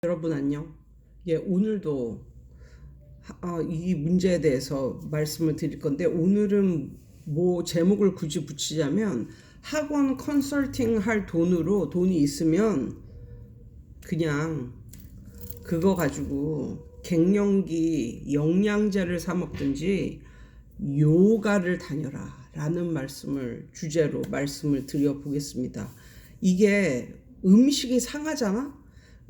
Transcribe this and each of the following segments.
여러분 안녕. 오늘도 이 문제에 대해서 말씀을 드릴 건데, 오늘은 뭐 제목을 굳이 붙이자면, 학원 컨설팅 할 돈이 있으면 그냥 그거 가지고 갱년기 영양제를 사 먹든지 요가를 다녀라 라는 주제로 말씀을 드려 보겠습니다. 이게 음식이 상하잖아?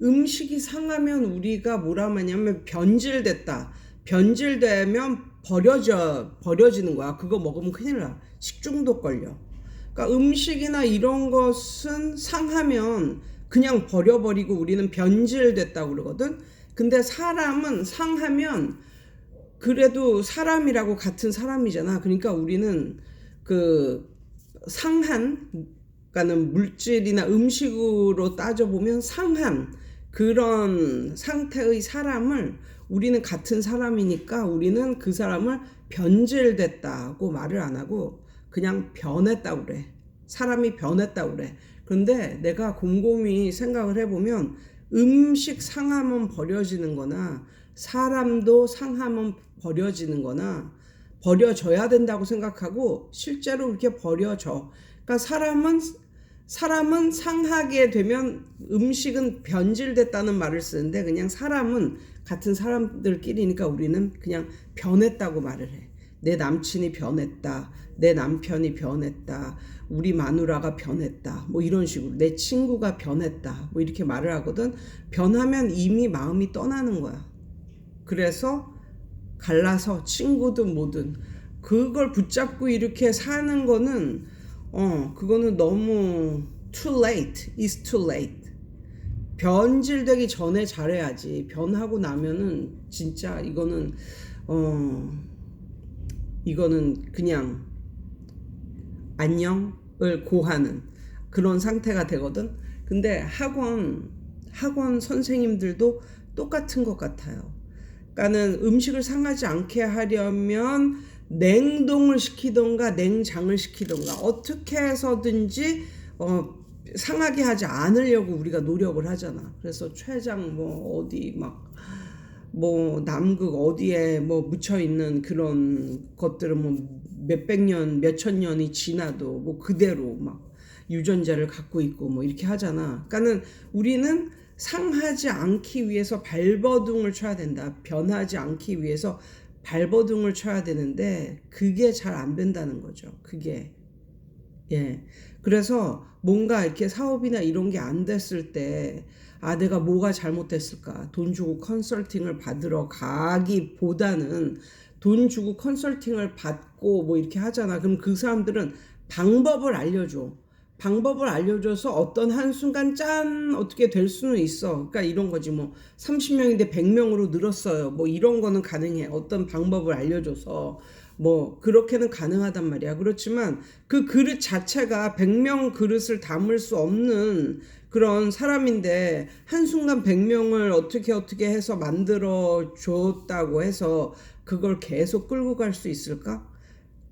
음식이 상하면 우리가 뭐라 하냐면 변질됐다. 변질되면 버려지는 거야. 그거 먹으면 큰일 나. 식중독 걸려. 그러니까 음식이나 이런 것은 상하면 그냥 버려버리고 우리는 변질됐다고 그러거든. 근데 사람은 상하면 그래도 사람이라고 같은 사람이잖아. 그러니까 우리는 그 상한, 그러니까는 물질이나 음식으로 따져보면 상한 그런 상태의 사람을 우리는 같은 사람이니까 우리는 그 사람을 변질됐다고 말을 안 하고 그냥 변했다고 그래. 사람이 변했다고 그래. 그런데 내가 곰곰이 생각을 해보면 음식 상하면 버려지는 거나 사람도 상하면 버려지는 거나 버려져야 된다고 생각하고 실제로 그렇게 버려져. 그러니까 사람은 상하게 되면 음식은 변질됐다는 말을 쓰는데 그냥 사람은 같은 사람들끼리니까 우리는 그냥 변했다고 말을 해. 내 남친이 변했다. 내 남편이 변했다. 우리 마누라가 변했다. 뭐 이런 식으로 내 친구가 변했다. 뭐 이렇게 말을 하거든. 변하면 이미 마음이 떠나는 거야. 그래서 갈라서 친구든 뭐든 그걸 붙잡고 이렇게 사는 거는 그거는 너무 too late, it's too late. 변질되기 전에 잘해야지. 변하고 나면은 진짜 이거는 그냥 안녕을 고하는 그런 상태가 되거든. 근데 학원 선생님들도 똑같은 것 같아요. 그러니까는 음식을 상하지 않게 하려면 냉동을 시키던가 냉장을 시키던가 어떻게 해서든지 상하게 하지 않으려고 우리가 노력을 하잖아. 그래서 췌장 어디 남극 어디에 묻혀 있는 그런 것들은 몇백 년, 몇천 년이 지나도 그대로 유전자를 갖고 있고 이렇게 하잖아. 그러니까는 우리는 상하지 않기 위해서 발버둥을 쳐야 된다. 변하지 않기 위해서 발버둥을 쳐야 되는데 그게 잘 안 된다는 거죠. 그게. 그래서 뭔가 이렇게 사업이나 이런 게 안 됐을 때 내가 뭐가 잘못됐을까? 돈 주고 컨설팅을 받으러 가기보다는 돈 주고 컨설팅을 받고 이렇게 하잖아. 그럼 그 사람들은 방법을 알려줘. 방법을 알려줘서 어떤 한순간 어떻게 될 수는 있어. 그러니까 이런 거지 30명인데 100명으로 늘었어요. 이런 거는 가능해. 어떤 방법을 알려줘서 그렇게는 가능하단 말이야. 그렇지만 그 그릇 자체가 100명 그릇을 담을 수 없는 그런 사람인데 한순간 100명을 어떻게 해서 만들어 줬다고 해서 그걸 계속 끌고 갈 수 있을까?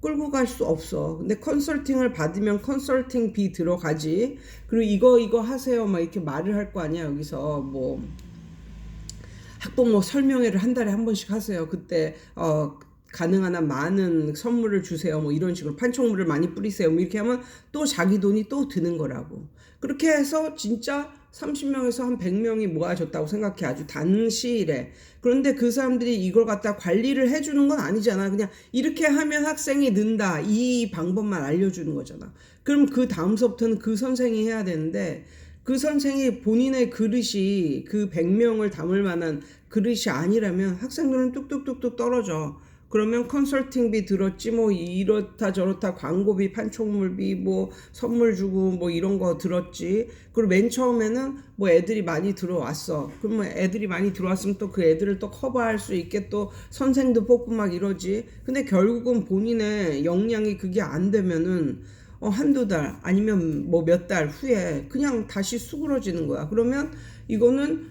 끌고 갈 수 없어. 근데 컨설팅을 받으면 컨설팅비 들어가지. 그리고 이거 하세요 이렇게 말을 할 거 아니야. 여기서 학부모 설명회를 한 달에 한 번씩 하세요. 그때 가능한 한 많은 선물을 주세요. 이런 식으로 판촉물을 많이 뿌리세요. 이렇게 하면 또 자기 돈이 또 드는 거라고. 그렇게 해서 진짜 30명에서 한 100명이 모아졌다고 생각해. 아주 단시일에. 그런데 그 사람들이 이걸 갖다 관리를 해주는 건 아니잖아. 그냥 이렇게 하면 학생이 는다. 이 방법만 알려주는 거잖아. 그럼 그 다음 수업부터는 그 선생이 해야 되는데 그 선생이 본인의 그릇이 그 100명을 담을 만한 그릇이 아니라면 학생들은 뚝뚝뚝뚝 떨어져. 그러면 컨설팅비 들었지 이렇다 저렇다 광고비 판촉물비 선물 주고 이런 거 들었지. 그리고 맨 처음에는 애들이 많이 들어왔어. 그러면 애들이 많이 들어왔으면 또 그 애들을 또 커버할 수 있게 또 선생도 뽑고 이러지. 근데 결국은 본인의 역량이 그게 안 되면은 한두 달 아니면 몇 달 후에 그냥 다시 수그러지는 거야. 그러면 이거는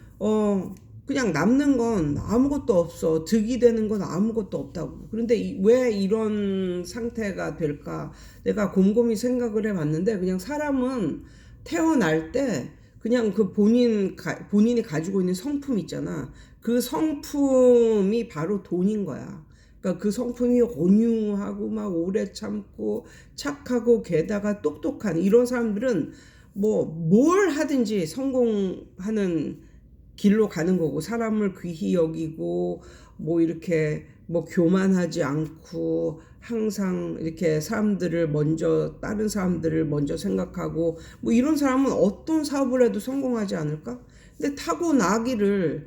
그냥 남는 건 아무것도 없어. 득이 되는 건 아무것도 없다고. 그런데 왜 이런 상태가 될까? 내가 곰곰이 생각을 해봤는데 그냥 사람은 태어날 때 그냥 그 본인이 가지고 있는 성품 있잖아. 그 성품이 바로 돈인 거야. 그러니까 그 성품이 온유하고 막 오래 참고 착하고 게다가 똑똑한 이런 사람들은 뭐 뭘 하든지 성공하는 길로 가는 거고, 사람을 귀히 여기고 뭐 이렇게 뭐 교만하지 않고 항상 이렇게 다른 사람들을 먼저 생각하고 뭐 이런 사람은 어떤 사업을 해도 성공하지 않을까? 근데 타고나기를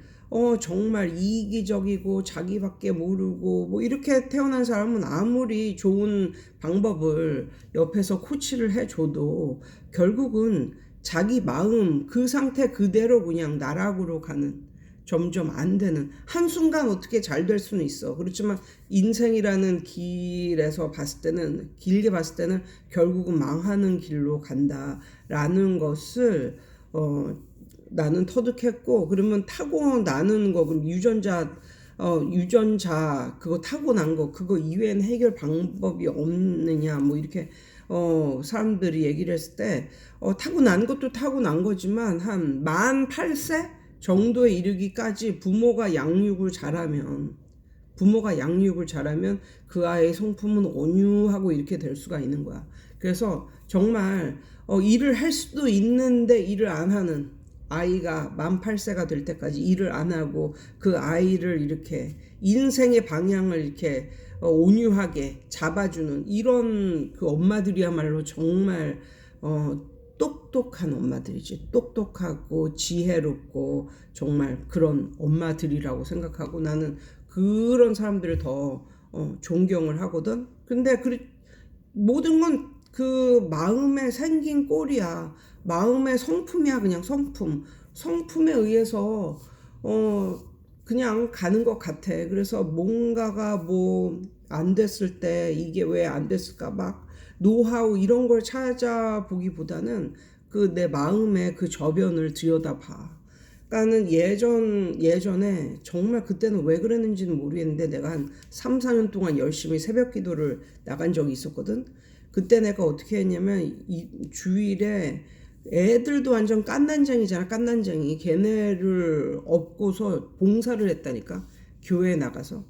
정말 이기적이고 자기밖에 모르고 뭐 이렇게 태어난 사람은 아무리 좋은 방법을 옆에서 코치를 해줘도 결국은 자기 마음 그 상태 그대로 그냥 나락으로 가는, 점점 안 되는, 한순간 어떻게 잘 될 수는 있어. 그렇지만 인생이라는 길에서 길게 봤을 때는 결국은 망하는 길로 간다라는 것을 나는 터득했고, 그러면 타고나는 거, 그럼 유전자 그거 타고난 거 그거 이외에는 해결 방법이 없느냐 뭐 이렇게 사람들이 얘기를 했을 때 타고난 것도 타고난 거지만 한 만 8세 정도에 이르기까지 부모가 양육을 잘하면 그 아이의 성품은 온유하고 이렇게 될 수가 있는 거야. 그래서 정말 일을 할 수도 있는데 일을 안 하는 아이가 만 8세가 될 때까지 일을 안 하고 그 아이를 이렇게 인생의 방향을 이렇게 온유하게 잡아주는 이런 그 엄마들이야말로 정말 똑똑한 엄마들이지. 똑똑하고 지혜롭고 정말 그런 엄마들이라고 생각하고 나는 그런 사람들을 더 존경을 하거든. 근데 모든 건 그 마음에 생긴 꼴이야. 마음의 성품이야. 그냥 성품에 의해서 그냥 가는 것 같아. 그래서 뭔가가 뭐 안 됐을 때 이게 왜 안 됐을까 막 노하우 이런 걸 찾아보기보다는 그 내 마음의 그 저변을 들여다봐. 그러니까는 예전에 정말 그때는 왜 그랬는지는 모르겠는데 내가 한 3, 4년 동안 열심히 새벽 기도를 나간 적이 있었거든. 그때 내가 어떻게 했냐면 이 주일에 애들도 완전 깐난쟁이잖아. 깐난쟁이. 걔네를 업고서 봉사를 했다니까. 교회에 나가서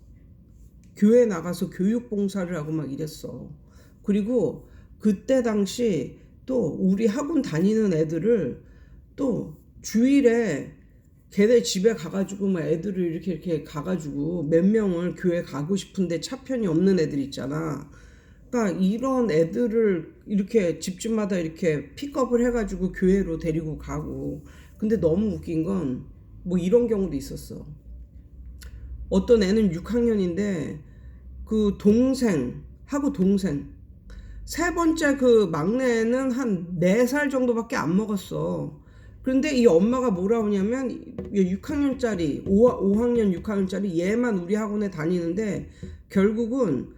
교육 봉사를 하고 막 이랬어. 그리고 그때 당시 또 우리 학원 다니는 애들을 또 주일에 걔네 집에 가가지고 막 애들을 이렇게 가가지고 몇 명을 교회 가고 싶은데 차편이 없는 애들 있잖아. 그러니까 이런 애들을 이렇게 집집마다 이렇게 픽업을 해가지고 교회로 데리고 가고. 근데 너무 웃긴 건 뭐 이런 경우도 있었어. 어떤 애는 6학년인데 그 동생하고 세 번째 그 막내는 한 4살 정도밖에 안 먹었어. 그런데 이 엄마가 뭐라 하냐면 6학년짜리 5학년 6학년짜리 얘만 우리 학원에 다니는데 결국은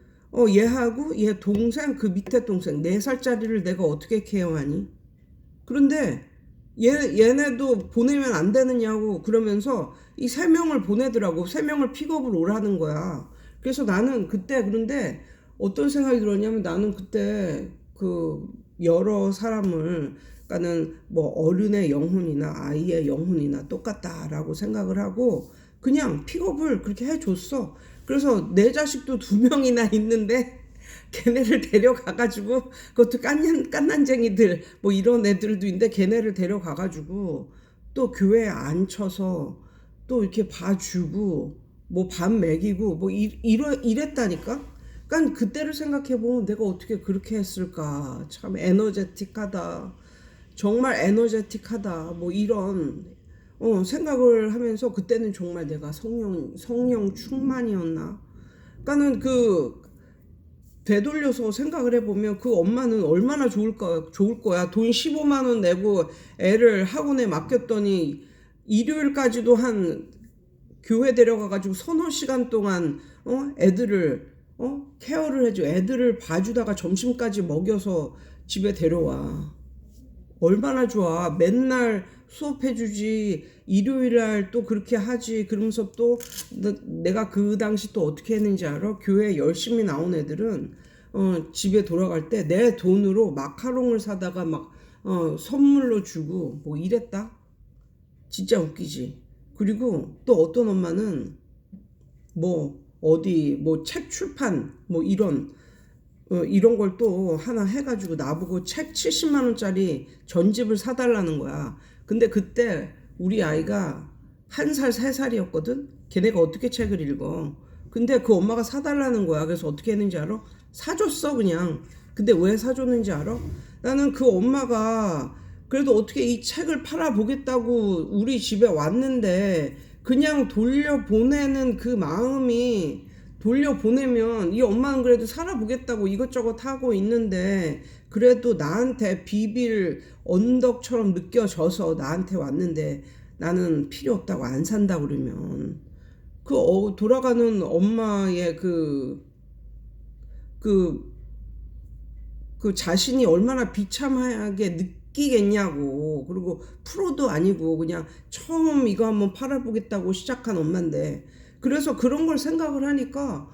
얘하고 얘 동생 그 밑에 동생 4살짜리를 내가 어떻게 케어하니? 그런데 얘네도 보내면 안 되느냐고 그러면서 이 3명을 보내더라고. 3명을 픽업을 오라는 거야. 그래서 나는 그때 그런데 어떤 생각이 들었냐면 나는 그때 그 여러 사람을 그러니까는 뭐 어른의 영혼이나 아이의 영혼이나 똑같다라고 생각을 하고 그냥 픽업을 그렇게 해줬어. 그래서 내 자식도 2명이나 있는데 걔네를 데려가가지고 그것도 깐난쟁이들 뭐 이런 애들도 있는데 걔네를 데려가가지고 또 교회에 앉혀서 또 이렇게 봐주고 뭐 밥 먹이고 뭐 이랬다니까. 그러니까 그때를 생각해보면 내가 어떻게 그렇게 했을까. 참 에너제틱하다. 정말 에너제틱하다. 뭐 이런 생각을 하면서 그때는 정말 내가 성령 충만이었나. 그러니까는 되돌려서 생각을 해보면 그 엄마는 얼마나 좋을 거야. 돈 15만 원 내고 애를 학원에 맡겼더니 일요일까지도 한 교회 데려가가지고 서너 시간 동안 애들을 케어를 해줘. 애들을 봐주다가 점심까지 먹여서 집에 데려와. 얼마나 좋아. 맨날 수업해주지. 일요일날 또 그렇게 하지. 그러면서 또 내가 그 당시 또 어떻게 했는지 알아? 교회 열심히 나온 애들은 집에 돌아갈 때 내 돈으로 마카롱을 사다가 막 선물로 주고 뭐 이랬다. 진짜 웃기지. 그리고 또 어떤 엄마는 뭐 어디 뭐 책 출판 뭐 이런 걸 또 하나 해가지고 나보고 책 70만 원짜리 전집을 사달라는 거야. 근데 그때 우리 아이가 1살, 3살이었거든? 걔네가 어떻게 책을 읽어? 근데 그 엄마가 사달라는 거야. 그래서 어떻게 했는지 알아? 사줬어, 그냥. 근데 왜 사줬는지 알아? 나는 그 엄마가 그래도 어떻게 이 책을 팔아보겠다고 우리 집에 왔는데 그냥 돌려보내는 그 마음이 돌려보내면 이 엄마는 그래도 살아보겠다고 이것저것 하고 있는데 그래도 나한테 비빌 언덕처럼 느껴져서 나한테 왔는데 나는 필요 없다고 안 산다 그러면 돌아가는 엄마의 그, 그 자신이 얼마나 비참하게 느끼겠냐고. 그리고 프로도 아니고 그냥 처음 이거 한번 팔아보겠다고 시작한 엄마인데 그래서 그런 걸 생각을 하니까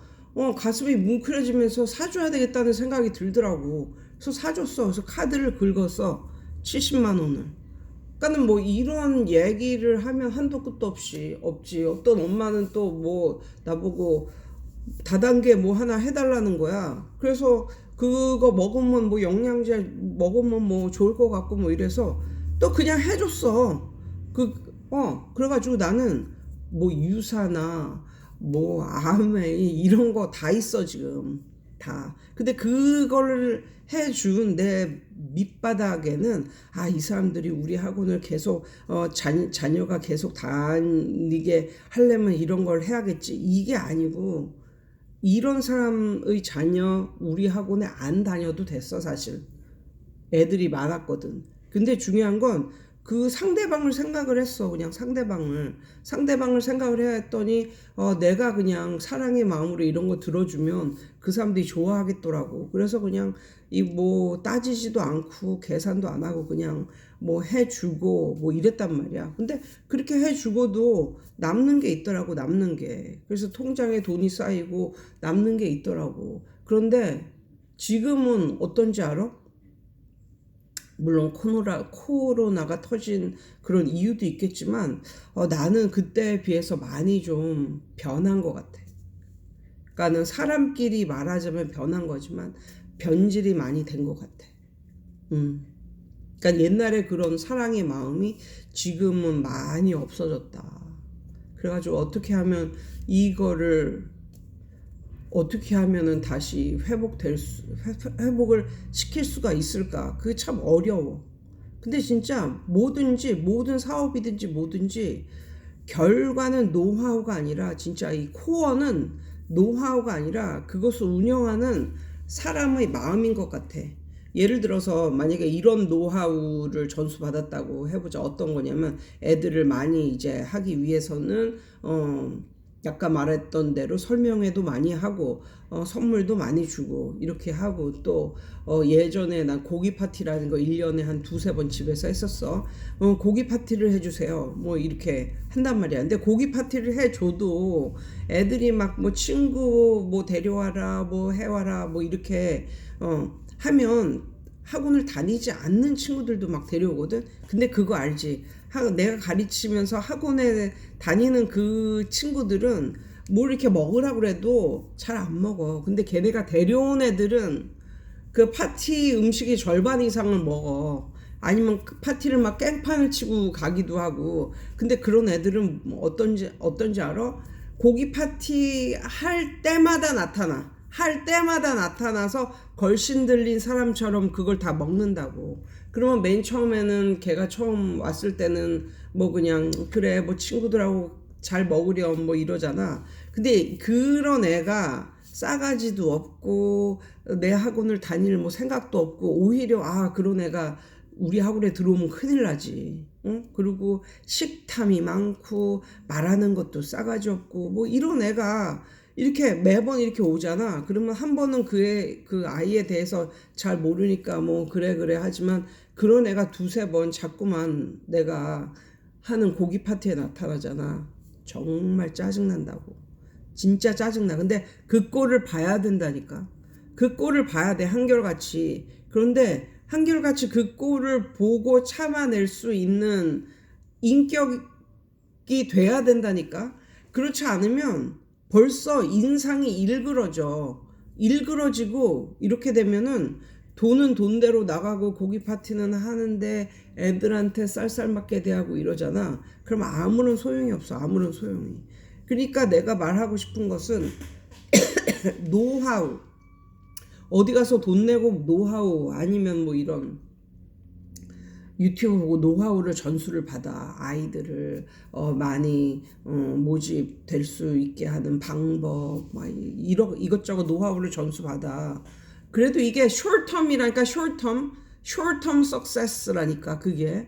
가슴이 뭉클해지면서 사줘야 되겠다는 생각이 들더라고. 그래서 사줬어. 그래서 카드를 긁었어. 70만 원을. 그러니까는 뭐 이런 얘기를 하면 한도 끝도 없지. 어떤 엄마는 또 뭐 나보고 다단계 뭐 하나 해달라는 거야. 그래서 그거 먹으면 뭐 영양제 먹으면 뭐 좋을 것 같고 뭐 이래서 또 그냥 해줬어. 그래가지고 나는 뭐 유사나 뭐 아메이 이런 거 다 있어 지금 다. 근데 그거를 해준 내 밑바닥에는 이 사람들이 우리 학원을 계속 자녀가 계속 다니게 하려면 이런 걸 해야겠지. 이게 아니고 이런 사람의 자녀 우리 학원에 안 다녀도 됐어 사실. 애들이 많았거든. 근데 중요한 건 그 상대방을 생각을 했어. 그냥 상대방을 생각을 해야 했더니 내가 그냥 사랑의 마음으로 이런 거 들어주면 그 사람들이 좋아하겠더라고. 그래서 그냥 이 뭐 따지지도 않고 계산도 안 하고 그냥 뭐 해주고 뭐 이랬단 말이야. 근데 그렇게 해주고도 남는 게 있더라고. 남는 게. 그래서 통장에 돈이 쌓이고 남는 게 있더라고. 그런데 지금은 어떤지 알아? 물론 코로나가 터진 그런 이유도 있겠지만 나는 그때에 비해서 많이 좀 변한 것 같아. 그러니까는 사람끼리 말하자면 변한 거지만 변질이 많이 된 것 같아. 그러니까 옛날에 그런 사랑의 마음이 지금은 많이 없어졌다. 그래가지고 어떻게 하면은 다시 회복을 시킬 수가 있을까? 그게 참 어려워. 근데 진짜 모든 사업이든지 뭐든지 결과는 노하우가 아니라 진짜 이 코어는 노하우가 아니라 그것을 운영하는 사람의 마음인 것 같아. 예를 들어서 만약에 이런 노하우를 전수받았다고 해보자. 어떤 거냐면 애들을 많이 이제 하기 위해서는 아까 말했던 대로 설명회도 많이 하고 선물도 많이 주고 이렇게 하고 또 예전에 난 고기 파티라는 거 1년에 한 두세 번 집에서 했었어. 고기 파티를 해주세요 뭐 이렇게 한단 말이야. 근데 고기 파티를 해줘도 애들이 막 뭐 친구 뭐 데려와라 뭐 해와라 뭐 이렇게 하면 학원을 다니지 않는 친구들도 막 데려오거든. 근데 그거 알지? 내가 가르치면서 학원에 다니는 그 친구들은 뭘 이렇게 먹으라고 그래도 잘 안 먹어. 근데 걔네가 데려온 애들은 그 파티 음식의 절반 이상을 먹어. 아니면 그 파티를 막 깽판을 치고 가기도 하고. 근데 그런 애들은 어떤지 알아? 고기 파티 할 때마다 나타나서 걸신 들린 사람처럼 그걸 다 먹는다고. 그러면 맨 처음에는 걔가 처음 왔을 때는 뭐 그냥 그래 뭐 친구들하고 잘 먹으렴 뭐 이러잖아. 근데 그런 애가 싸가지도 없고 내 학원을 다닐 뭐 생각도 없고 오히려 그런 애가 우리 학원에 들어오면 큰일 나지. 응? 그리고 식탐이 많고 말하는 것도 싸가지 없고 뭐 이런 애가 이렇게 매번 이렇게 오잖아. 그러면 한 번은 그 아이에 대해서 잘 모르니까 뭐 그래 하지만 그런 애가 두세 번 자꾸만 내가 하는 고기 파티에 나타나잖아. 정말 짜증난다고. 진짜 짜증나. 근데 그 꼴을 봐야 된다니까. 그 꼴을 봐야 돼, 한결같이. 그런데 한결같이 그 꼴을 보고 참아낼 수 있는 인격이 돼야 된다니까. 그렇지 않으면 벌써 인상이 일그러지고 이렇게 되면은 돈은 돈대로 나가고 고기 파티는 하는데 애들한테 쌀쌀맞게 대하고 이러잖아. 그럼 아무런 소용이 없어. 아무런 소용이. 그러니까 내가 말하고 싶은 것은 노하우, 어디 가서 돈 내고 노하우 아니면 뭐 이런 유튜브 보고 노하우를 전수를 받아 아이들을 많이 모집될 수 있게 하는 방법 막 이것저것 노하우를 전수 받아. 그래도 이게 short-term이라니까. short-term success라니까. 그게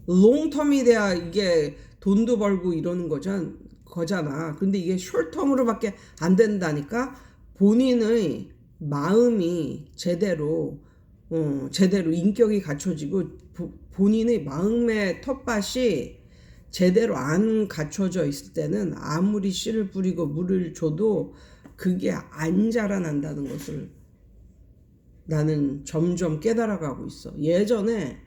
long-term이 돼야 이게 돈도 벌고 이러는 거잖아. 근데 이게 short-term으로밖에 안 된다니까. 본인의 마음이 제대로 인격이 갖춰지고 본인의 마음의 텃밭이 제대로 안 갖춰져 있을 때는 아무리 씨를 뿌리고 물을 줘도 그게 안 자라난다는 것을 나는 점점 깨달아가고 있어. 예전에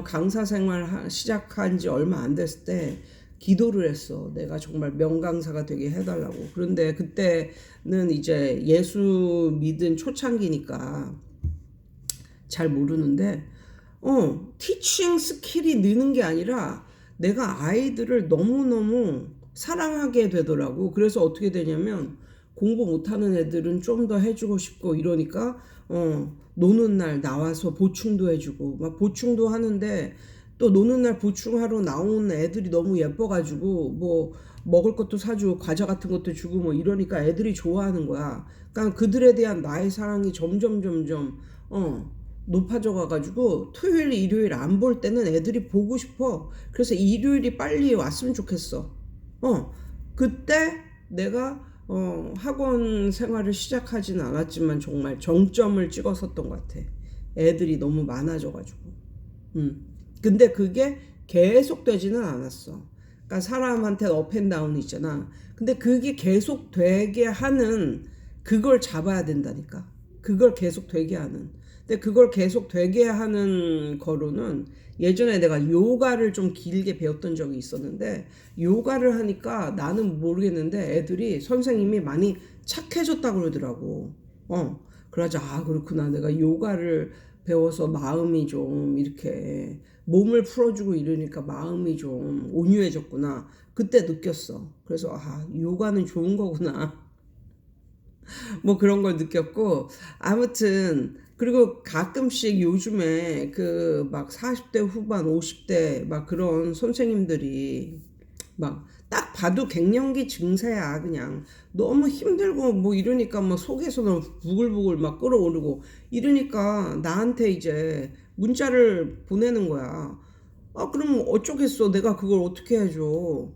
강사 생활 시작한 지 얼마 안 됐을 때 기도를 했어. 내가 정말 명강사가 되게 해달라고. 그런데 그때는 이제 예수 믿은 초창기니까 잘 모르는데 티칭 스킬이 느는 게 아니라 내가 아이들을 너무너무 사랑하게 되더라고. 그래서 어떻게 되냐면 공부 못하는 애들은 좀 더 해주고 싶고 이러니까 노는 날 나와서 보충도 해주고 막 보충도 하는데 또 노는 날 보충하러 나온 애들이 너무 예뻐가지고 뭐 먹을 것도 사주고 과자 같은 것도 주고 뭐 이러니까 애들이 좋아하는 거야. 그러니까 그들에 대한 나의 사랑이 점점 높아져 가가지고 토요일 일요일 안 볼 때는 애들이 보고 싶어. 그래서 일요일이 빨리 왔으면 좋겠어. 그때 내가 학원 생활을 시작하지는 않았지만 정말 정점을 찍었었던 것 같아. 애들이 너무 많아져 가지고. 근데 그게 계속 되지는 않았어. 그러니까 사람한테 업앤다운이 있잖아. 근데 그게 계속 되게 하는 그걸 잡아야 된다니까. 그걸 계속 되게 하는. 근데 그걸 계속 되게 하는 거로는 예전에 내가 요가를 좀 길게 배웠던 적이 있었는데 요가를 하니까 나는 모르겠는데 애들이 선생님이 많이 착해졌다고 그러더라고. 그러자 그렇구나. 내가 요가를 배워서 마음이 좀 이렇게 몸을 풀어주고 이러니까 마음이 좀 온유해졌구나. 그때 느꼈어. 그래서 요가는 좋은 거구나. 뭐 그런 걸 느꼈고 아무튼 그리고 가끔씩 요즘에 그 막 40대 후반 50대 막 그런 선생님들이 막 딱 봐도 갱년기 증세야. 그냥 너무 힘들고 뭐 이러니까 막 속에서 너무 부글부글 막 끓어오르고 이러니까 나한테 이제 문자를 보내는 거야. 그럼 어쩌겠어. 내가 그걸 어떻게 해줘.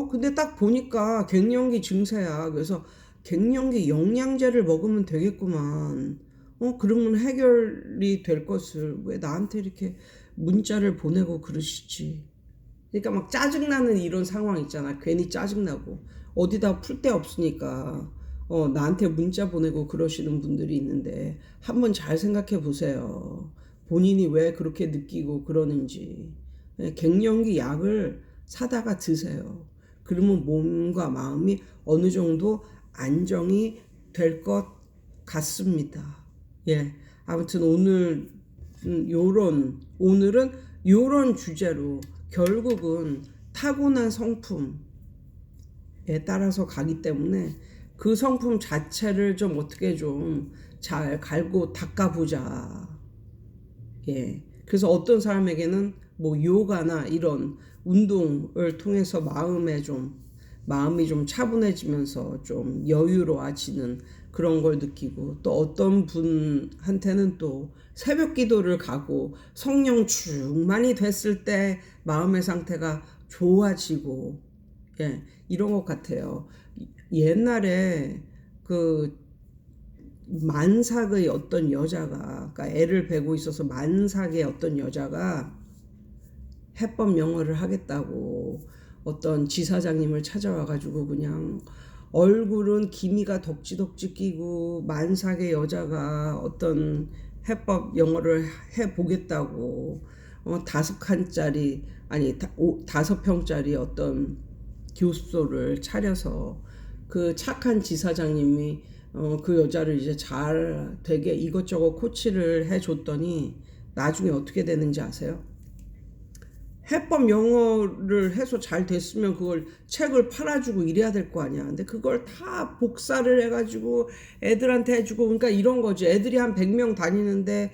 근데 딱 보니까 갱년기 증세야. 그래서 갱년기 영양제를 먹으면 되겠구만. 그러면 해결이 될 것을 왜 나한테 이렇게 문자를 보내고 그러시지. 그러니까 막 짜증나는 이런 상황 있잖아. 괜히 짜증나고 어디다 풀 데 없으니까 나한테 문자 보내고 그러시는 분들이 있는데 한번 잘 생각해 보세요. 본인이 왜 그렇게 느끼고 그러는지. 갱년기 약을 사다가 드세요. 그러면 몸과 마음이 어느 정도 안정이 될 것 같습니다. 예. 아무튼 오늘은 요런 주제로 결국은 타고난 성품에 따라서 가기 때문에 그 성품 자체를 좀 어떻게 좀 잘 갈고 닦아보자. 예. 그래서 어떤 사람에게는 뭐 요가나 이런 운동을 통해서 마음이 좀 차분해지면서 좀 여유로워지는 그런 걸 느끼고 또 어떤 분한테는 또 새벽 기도를 가고 성령 충만이 됐을 때 마음의 상태가 좋아지고 이런 것 같아요. 옛날에 그 만삭의 어떤 여자가 그러니까 애를 베고 있어서 만삭의 어떤 여자가 해법 영어를 하겠다고 어떤 지사장님을 찾아와가지고 그냥 얼굴은 기미가 덕지덕지 끼고 만삭의 여자가 어떤 해법 영어를 해보겠다고 5칸짜리 아니 5평짜리 어떤 교습소를 차려서 그 착한 지사장님이 그 여자를 이제 잘 되게 이것저것 코치를 해줬더니 나중에 어떻게 되는지 아세요? 해법 영어를 해서 잘 됐으면 그걸 책을 팔아주고 이래야 될 거 아니야. 근데 그걸 다 복사를 해가지고 애들한테 해주고, 그러니까 이런 거지. 애들이 한 100명 다니는데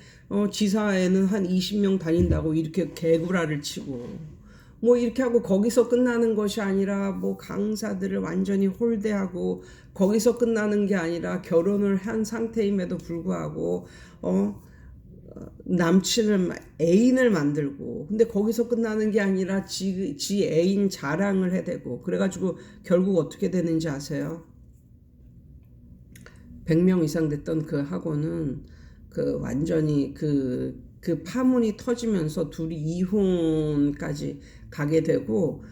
지사에는 한 20명 다닌다고 이렇게 개구라를 치고 뭐 이렇게 하고, 거기서 끝나는 것이 아니라 뭐 강사들을 완전히 홀대하고, 거기서 끝나는 게 아니라 결혼을 한 상태임에도 불구하고 남친을 애인을 만들고, 근데 거기서 끝나는 게 아니라 지 애인 자랑을 해대고, 그래가지고 결국 어떻게 되는지 아세요? 100명 이상 됐던 그 학원은 그 완전히 그 파문이 터지면서 둘이 이혼까지 가게 되고,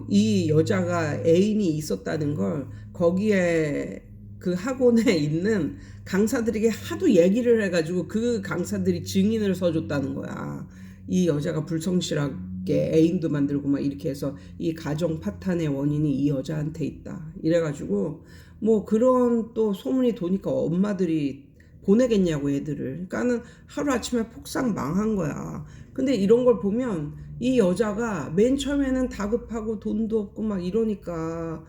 이 여자가 애인이 있었다는 걸 거기에 그 학원에 있는 강사들에게 하도 얘기를 해가지고 그 강사들이 증인을 서줬다는 거야. 이 여자가 불성실하게 애인도 만들고 막 이렇게 해서 이 가정 파탄의 원인이 이 여자한테 있다. 이래가지고 뭐 그런 또 소문이 도니까 엄마들이 보내겠냐고 애들을. 그러니까는 하루아침에 폭삭 망한 거야. 근데 이런 걸 보면 이 여자가 맨 처음에는 다급하고 돈도 없고 막 이러니까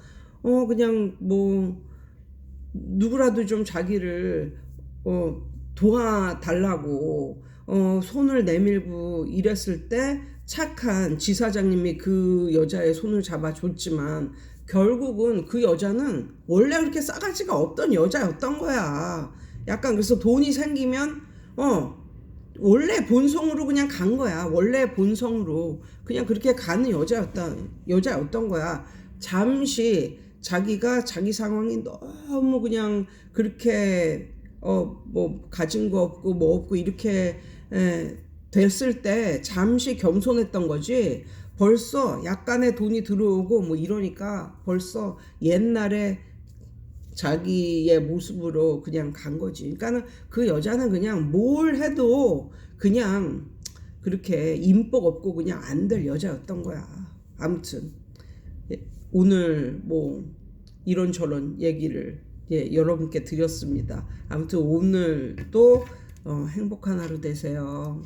그냥 뭐 누구라도 좀 자기를 도와달라고 손을 내밀고 이랬을 때 착한 지사장님이 그 여자의 손을 잡아줬지만, 결국은 그 여자는 원래 그렇게 싸가지가 없던 여자였던 거야. 약간 그래서 돈이 생기면 원래 본성으로 그냥 간 거야. 원래 본성으로 그냥 그렇게 가는 여자였던 거야. 잠시 자기가 자기 상황이 너무 그냥 그렇게 뭐 가진 거 없고 뭐 없고 이렇게 됐을 때 잠시 겸손했던 거지, 벌써 약간의 돈이 들어오고 뭐 이러니까 벌써 옛날에 자기의 모습으로 그냥 간 거지. 그러니까는 그 여자는 그냥 뭘 해도 그냥 그렇게 인복 없고 그냥 안 될 여자였던 거야. 아무튼 오늘 뭐 이런저런 얘기를 여러분께 드렸습니다. 아무튼 오늘도 행복한 하루 되세요.